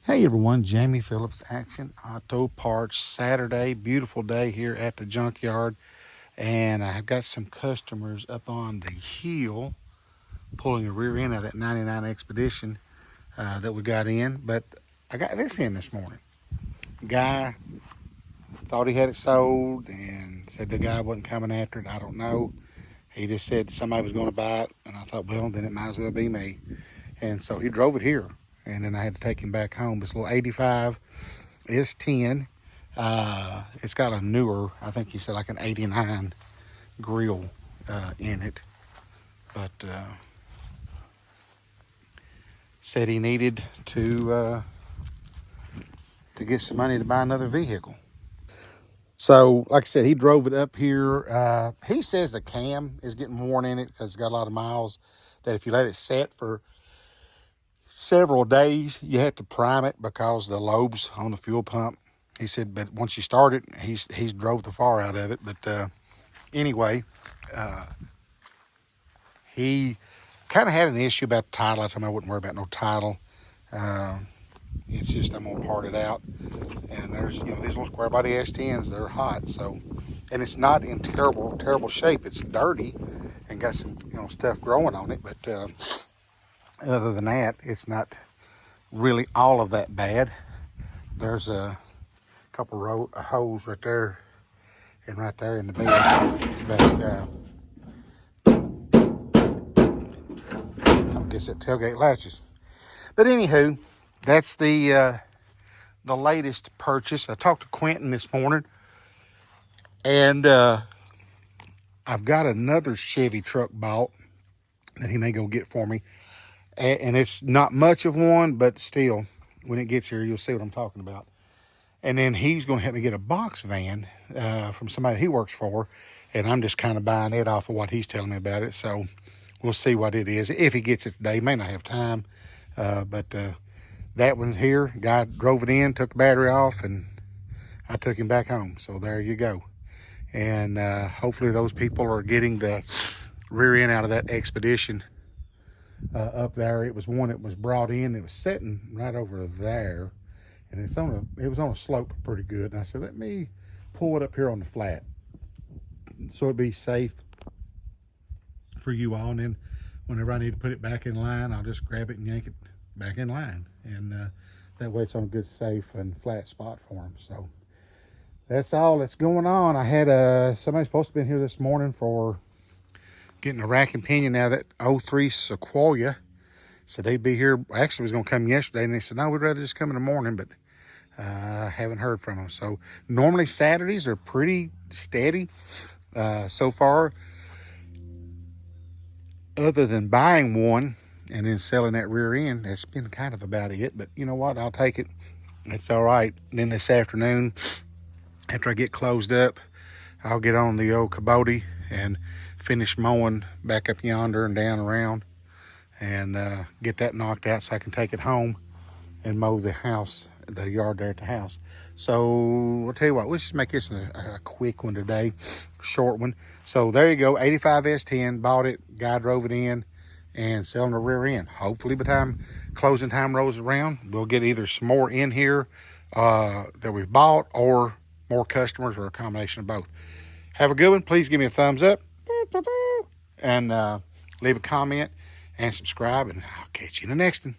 Hey everyone, Jamie Phillips, Action Auto Parts. Saturday, beautiful day here at the junkyard, and I've got some customers up on the hill pulling the rear end of that 99 Expedition that we got in. But I got this in this morning. Guy thought he had it sold and said the guy wasn't coming after it. I don't know. He just said somebody was going to buy it, and I thought, well, then it might as well be me. And so he drove it here, and then I had to take him back home. This little 85 is 10. It's got a newer, I think he said like an 89 grill in it. But said he needed to get some money to buy another vehicle. So, like I said, he drove it up here. He says the cam is getting worn in it because it's got a lot of miles, that if you let it set for several days, you have to prime it because the lobes on the fuel pump. He said, but once you start it, he's drove the far out of it. But anyway, he kind of had an issue about the title. I told him I wouldn't worry about no title. It's just I'm gonna part it out. And there's these little square body S10s. They're hot, so, and it's not in terrible shape. It's dirty and got some stuff growing on it, but other than that, it's not really all of that bad. There's a couple holes right there and right there in the bed, but I guess that tailgate latches. But anywho, that's the latest purchase. I talked to Quentin this morning, and I've got another Chevy truck bought that he may go get for me, and it's not much of one, but still, when it gets here, you'll see what I'm talking about. And then he's going to help me get a box van from somebody he works for, and I'm just kind of buying it off of what he's telling me about it. So we'll see what it is. If he gets it today, he may not have time, but that one's here. Guy drove it in, took the battery off, and I took him back home. So there you go. And hopefully those people are getting the rear end out of that Expedition up there. It was one that was brought in. It was sitting right over there, and it was on a slope pretty good. And I said, let me pull it up here on the flat so it'd be safe for you all. And then whenever I need to put it back in line, I'll just grab it and yank it back in line. And that way it's on a good, safe and flat spot for them. So that's all that's going on. I had somebody supposed to be in here this morning for getting a rack and pinion out of that 03 Sequoia. So they'd be here. Actually, was going to come yesterday, and they said, no, we'd rather just come in the morning, but I haven't heard from them. So normally Saturdays are pretty steady so far, other than buying one and then selling that rear end. That's been kind of about it, but you know what? I'll take it. It's all right. And then this afternoon, after I get closed up, I'll get on the old Kubota and finish mowing back up yonder and down around, and get that knocked out so I can take it home and mow the house, the yard there at the house. So I'll tell you what, let's just make this a quick one today, short one. So there you go, 85 S10, bought it, guy drove it in, and selling the rear end. Hopefully by the time closing time rolls around, we'll get either some more in here that we've bought, or more customers, or a combination of both. Have a good one. Please give me a thumbs up and leave a comment and subscribe, and I'll catch you in the next one.